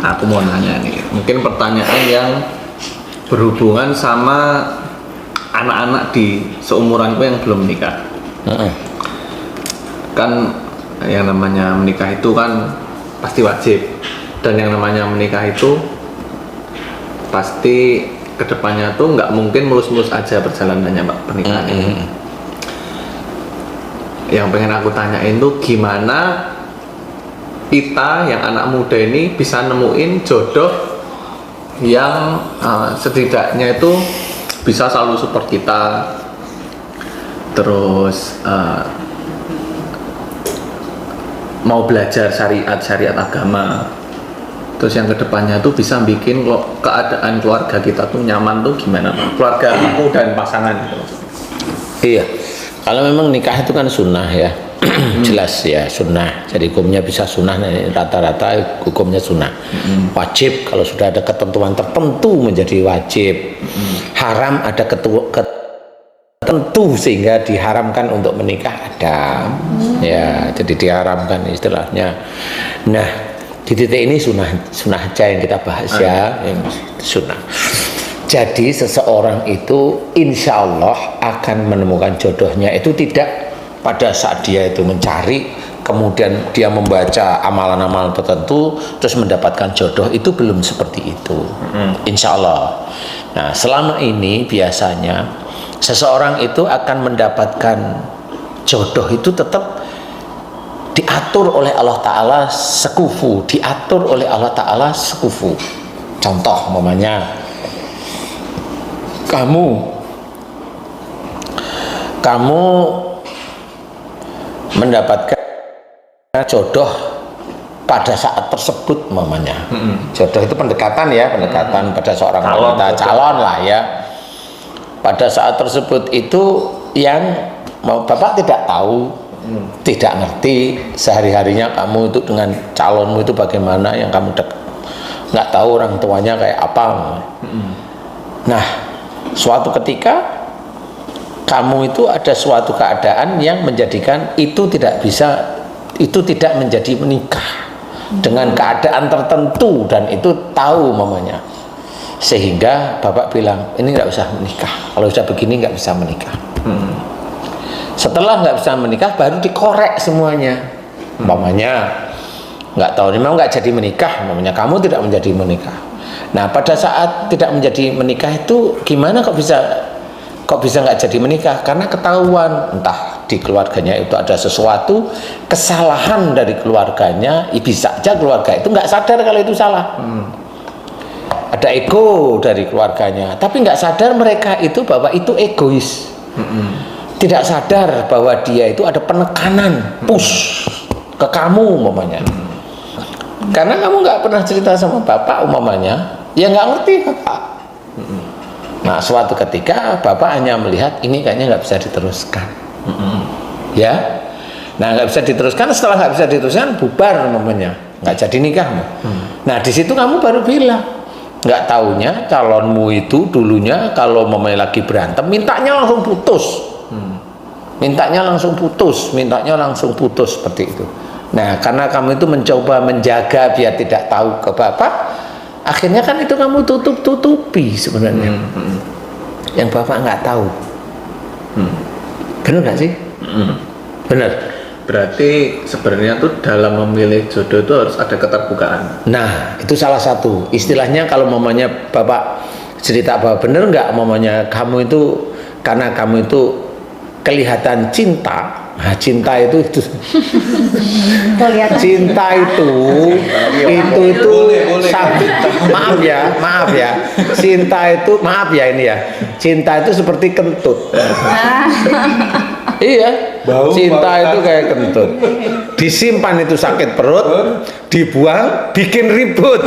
Aku mau nanya nih, mungkin pertanyaan yang berhubungan sama anak-anak di seumuranku yang belum menikah. Kan yang namanya menikah itu kan pasti wajib, dan yang namanya menikah itu pasti kedepannya tuh nggak mungkin mulus-mulus aja perjalanannya Pak pernikahan ini. Yang pengen aku tanyain tuh gimana kita yang anak muda ini bisa nemuin jodoh yang setidaknya itu bisa selalu support kita, terus mau belajar syariat agama, terus yang kedepannya tuh bisa bikin keadaan keluarga kita tuh nyaman tuh gimana, keluarga aku dan pasangan gitu. Iya, kalau memang nikah itu kan sunnah ya. Jelas ya sunnah, jadi hukumnya bisa sunnah, rata-rata hukumnya sunnah. Wajib kalau sudah ada ketentuan tertentu menjadi wajib. Haram ada tertentu sehingga diharamkan untuk menikah ada. Ya, jadi diharamkan istilahnya. Nah, di titik ini sunnah aja yang kita bahas ya, yang sunnah. Jadi seseorang itu insya Allah akan menemukan jodohnya itu tidak pada saat dia itu mencari, kemudian dia membaca amalan-amalan tertentu, terus mendapatkan jodoh, itu belum seperti itu. Insya Allah. Nah, selama ini biasanya seseorang itu akan mendapatkan jodoh itu tetap diatur oleh Allah Ta'ala sekufu, diatur oleh Allah Ta'ala sekufu. Contoh, umpamanya kamu mendapatkan jodoh pada saat tersebut umpamanya. Jodoh itu pendekatan ya, pendekatan pada seorang wanita, calon lah ya. Pada saat tersebut itu yang Bapak tidak tahu, tidak ngerti sehari-harinya kamu itu dengan calonmu itu bagaimana, yang kamu nggak tahu orang tuanya kayak apa. Nah, suatu ketika kamu itu ada suatu keadaan yang menjadikan itu tidak menjadi menikah dengan keadaan tertentu, dan itu tahu mamanya, sehingga Bapak bilang ini nggak usah menikah, kalau sudah begini nggak bisa menikah. Setelah nggak bisa menikah baru dikorek semuanya, mamanya nggak tahu, memang nggak jadi menikah, mamanya kamu tidak menjadi menikah. Nah, pada saat tidak menjadi menikah itu gimana kok bisa nggak jadi menikah? Karena ketahuan entah di keluarganya itu ada sesuatu kesalahan dari keluarganya. Bisa aja keluarga itu nggak sadar kalau itu salah. Ada ego dari keluarganya, tapi nggak sadar mereka itu bahwa itu egois. Tidak sadar bahwa dia itu ada penekanan, push ke kamu umpamanya. Karena kamu nggak pernah cerita sama bapak umpamanya, ya nggak ngerti bapak. Nah, suatu ketika bapak hanya melihat ini kayaknya nggak bisa diteruskan, ya. Nah, nggak bisa diteruskan. Setelah nggak bisa diteruskan, bubar namanya, nggak jadi nikah. Nah, di situ kamu baru bilang, nggak taunya calonmu itu dulunya kalau mamanya lagi berantem, mintanya langsung putus, mintanya langsung putus seperti itu. Nah, karena kamu itu mencoba menjaga biar tidak tahu ke bapak, akhirnya kan itu kamu tutupi sebenarnya. Yang bapak nggak tahu. Benar nggak sih? Benar. Berarti sebenarnya tuh dalam memilih jodoh itu harus ada keterbukaan. Nah, itu salah satu istilahnya. Kalau mamanya bapak cerita bahwa benar nggak mamanya kamu itu, karena kamu itu kelihatan cinta. Nah, cinta itu cinta itu maaf ya cinta itu ini ya, cinta itu seperti kentut. Iya, cinta itu kayak kentut, disimpan itu sakit perut, dibuang bikin ribut.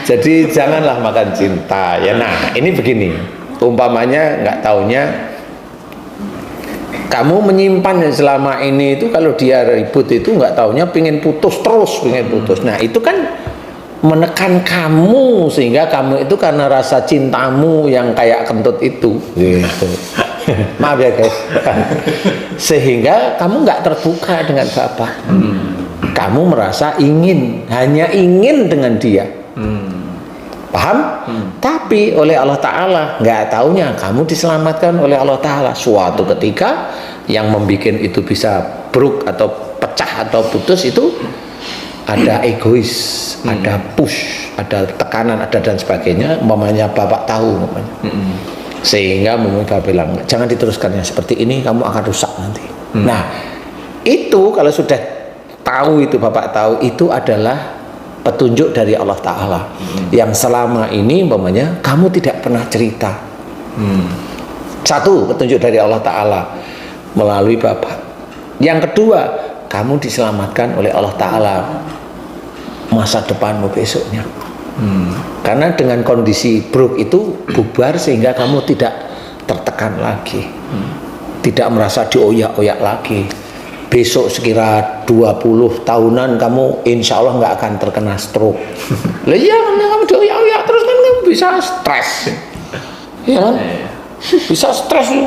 Jadi janganlah makan cinta ya. Nah, ini begini, umpamanya nggak taunya kamu menyimpan selama ini itu, kalau dia ribut itu nggak taunya pengen putus terus, Nah, itu kan menekan kamu, sehingga kamu itu karena rasa cintamu yang kayak kentut itu gitu. Maaf ya guys, sehingga kamu nggak terbuka dengan bapak. Kamu merasa hanya ingin dengan dia. Paham? Tapi oleh Allah Ta'ala, nggak taunya kamu diselamatkan oleh Allah Ta'ala. Suatu ketika yang membuat itu bisa bruk atau pecah atau putus itu ada egois, ada push, ada tekanan, ada dan sebagainya. Umpamanya bapak tahu, umpamanya. Sehingga bapak bilang, jangan diteruskan yang seperti ini, kamu akan rusak nanti. Nah, itu kalau sudah tahu, itu bapak tahu, itu adalah petunjuk dari Allah Ta'ala. Yang selama ini umpamanya kamu tidak pernah cerita. Satu, petunjuk dari Allah Ta'ala melalui bapak. Yang kedua, kamu diselamatkan oleh Allah Ta'ala masa depanmu besoknya. Karena dengan kondisi bruk itu bubar sehingga kamu tidak tertekan lagi, tidak merasa dioyak-oyak lagi. Besok sekira 20 tahunan kamu insya Allah nggak akan terkena stroke. Lah iya, kamu dioyak-oyak terus kan kamu bisa stres, ya kan? Bisa stres lu.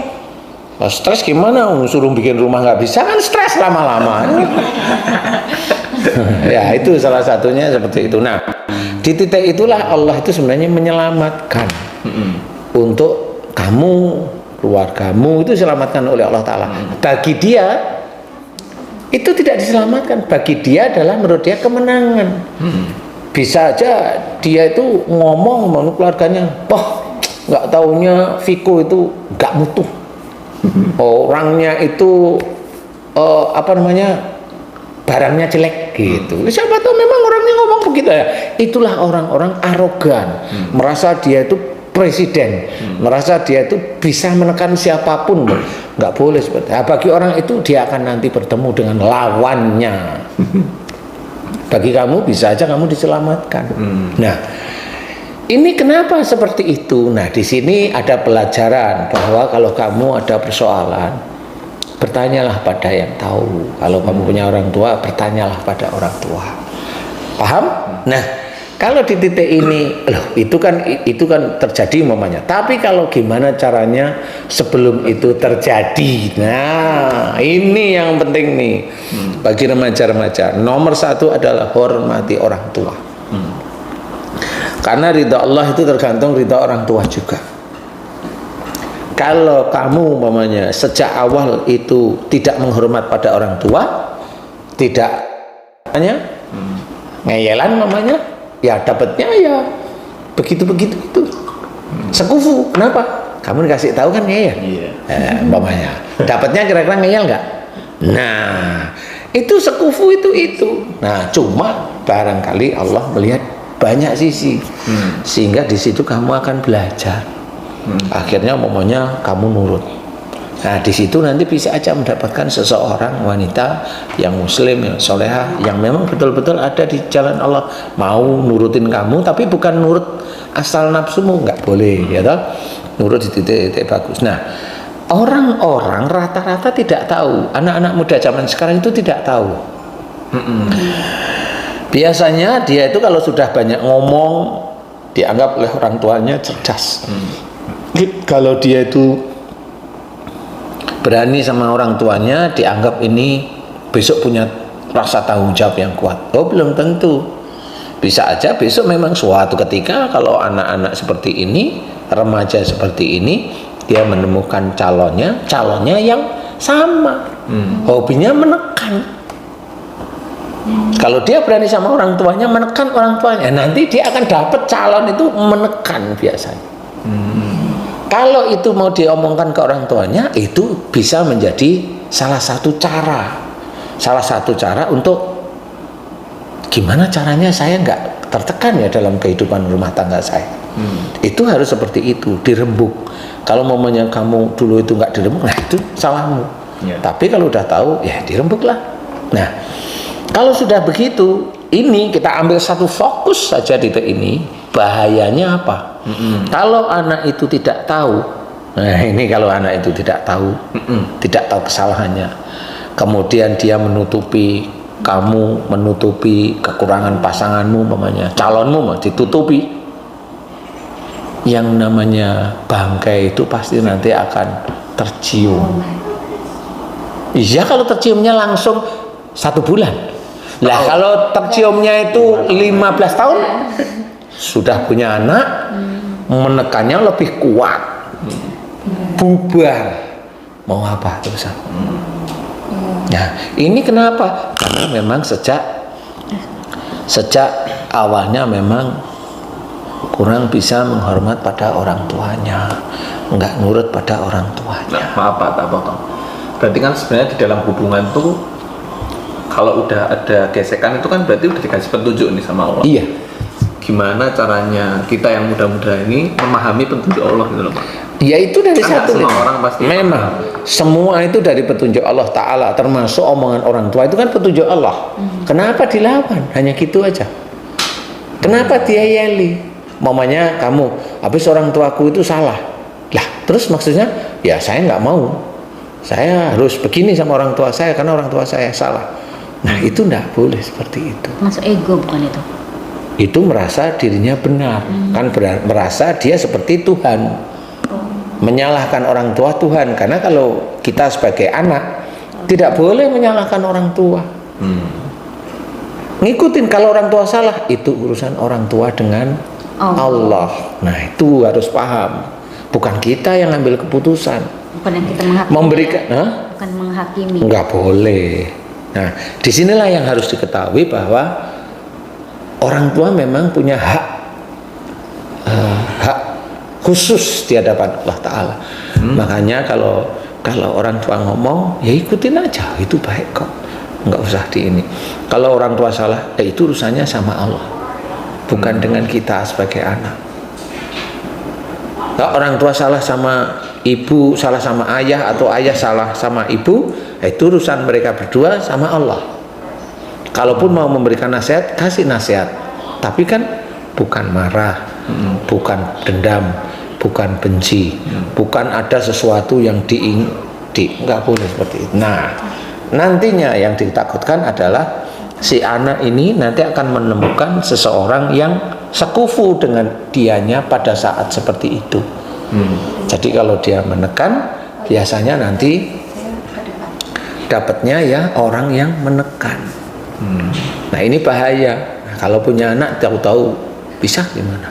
Nah, stres gimana? Suruh bikin rumah nggak bisa kan stres lama-lama. Ya itu salah satunya seperti itu. Nah di titik itulah Allah itu sebenarnya menyelamatkan untuk kamu, keluargamu itu diselamatkan oleh Allah Ta'ala. Bagi dia itu tidak diselamatkan, bagi dia adalah menurut dia kemenangan. Bisa aja dia itu ngomong sama keluarganya, wah nggak taunya Viko itu nggak mutu, orangnya itu barangnya jelek gitu. Siapa tahu memang orangnya ngomong begitu ya. Itulah orang-orang arogan, merasa dia itu presiden, merasa dia itu bisa menekan siapapun. Nggak boleh seperti. Nah, bagi orang itu dia akan nanti bertemu dengan lawannya. Bagi kamu bisa aja kamu diselamatkan. Nah, ini kenapa seperti itu? Nah, di sini ada pelajaran bahwa kalau kamu ada persoalan, bertanyalah pada yang tahu. Kalau kamu punya orang tua, bertanyalah pada orang tua. Paham? Nah, kalau di titik ini, itu kan terjadi umpamanya. Tapi kalau gimana caranya sebelum itu terjadi? Nah, ini yang penting nih bagi remaja-remaja. Nomor satu adalah hormati orang tua. Karena ridha Allah itu tergantung ridha orang tua juga. Kalau kamu umpamanya sejak awal itu tidak menghormat pada orang tua, tidak ngeyelan umpamanya, ya dapatnya ya begitu-begitu itu. Sekufu, kenapa? Kamu dikasih tahu kan ngeyel. Umpamanya. Dapatnya kira-kira ngeyel nggak? Nah, itu sekufu itu. Nah, cuma barangkali Allah melihat banyak sisi, sehingga di situ kamu akan belajar. Akhirnya umpamanya kamu nurut. Nah, di situ nanti bisa aja mendapatkan seseorang wanita yang muslim, yang solehah, yang memang betul-betul ada di jalan Allah, mau nurutin kamu, tapi bukan nurut asal nafsumu, nggak boleh, ya toh? Nurut di titik-titik bagus. Nah, orang-orang rata-rata tidak tahu, anak-anak muda zaman sekarang itu tidak tahu. Biasanya dia itu kalau sudah banyak ngomong, dianggap oleh orang tuanya cerdas. Kalau dia itu berani sama orang tuanya, dianggap ini besok punya rasa tanggung jawab yang kuat. Oh, belum tentu. Bisa aja besok memang suatu ketika kalau anak-anak seperti ini, remaja seperti ini, dia menemukan calonnya yang sama, hobinya menekan. Kalau dia berani sama orang tuanya, menekan orang tuanya, nanti dia akan dapat calon itu menekan biasanya. Kalau itu mau diomongkan ke orang tuanya, itu bisa menjadi salah satu cara untuk gimana caranya saya nggak tertekan ya dalam kehidupan rumah tangga saya. Itu harus seperti itu, dirembuk. Kalau momennya kamu dulu itu nggak dirembuk, nah itu salahmu. Tapi kalau udah tahu, ya dirembuklah. Nah, kalau sudah begitu, ini kita ambil satu fokus saja di ini. Bahayanya apa? Kalau anak itu tidak tahu, nah ini kalau anak itu tidak tahu, tidak tahu kesalahannya, kemudian dia menutupi, kamu menutupi kekurangan pasanganmu, umpamanya calonmu ditutupi, yang namanya bangkai itu pasti nanti akan tercium. Iya, kalau terciumnya langsung 1 bulan, Lah kalau terciumnya itu 15 tahun sudah punya anak, menekannya lebih kuat, bubar, mau apa terusan. Nah ini kenapa? Karena memang sejak awalnya memang kurang bisa menghormat pada orang tuanya, nggak nurut pada orang tuanya. Nah, maaf Pak, potong. Berarti kan sebenarnya di dalam hubungan tuh kalau udah ada gesekan itu kan berarti udah dikasih petunjuk nih sama Allah. Iya. Gimana caranya kita yang muda-muda ini memahami petunjuk Allah gitu loh Pak? Ya itu dari Kan satu. semua orang pasti memang semua itu dari petunjuk Allah Ta'ala, termasuk omongan orang tua itu kan petunjuk Allah. Kenapa dilawan? Hanya gitu aja. Kenapa diayali? Mamanya kamu, habis orang tuaku itu salah. Lah, terus maksudnya ya saya nggak mau. Saya harus begini sama orang tua saya karena orang tua saya salah. Nah itu nggak boleh seperti itu. Masuk ego bukan itu? Itu merasa dirinya benar, kan merasa dia seperti Tuhan, menyalahkan orang tua Tuhan. Karena kalau kita sebagai anak tidak boleh menyalahkan orang tua. Ngikutin kalau orang tua salah itu urusan orang tua dengan Allah. Nah itu harus paham. Bukan kita yang ambil keputusan. Bukan yang kita menghakimi. Memberikan, bukan menghakimi. nggak boleh. Nah, disinilah yang harus diketahui bahwa orang tua memang punya hak khusus di hadapan Allah Ta'ala. Makanya kalau orang tua ngomong, ya ikutin aja, itu baik kok, nggak usah di ini. Kalau orang tua salah, ya itu urusannya sama Allah, bukan dengan kita sebagai anak. Kalau orang tua salah sama ibu, salah sama ayah, atau ayah salah sama ibu, itu urusan mereka berdua sama Allah. Kalaupun mau memberikan nasihat, kasih nasihat, tapi kan bukan marah, bukan dendam, bukan benci, bukan ada sesuatu yang nggak boleh seperti itu. Nah, nantinya yang ditakutkan adalah si anak ini nanti akan menemukan seseorang yang sekufu dengan dianya pada saat seperti itu. Jadi kalau dia menekan, biasanya nanti dapatnya ya orang yang menekan. Nah ini bahaya. Nah, kalau punya anak tahu-tahu bisa gimana?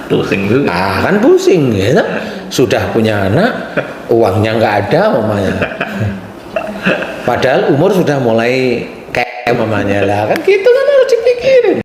Pusing juga. Kan pusing ya. Sudah punya anak, uangnya nggak ada mamanya. Padahal umur sudah mulai kayak mamanya lah, kan gitu kan harus dipikirin.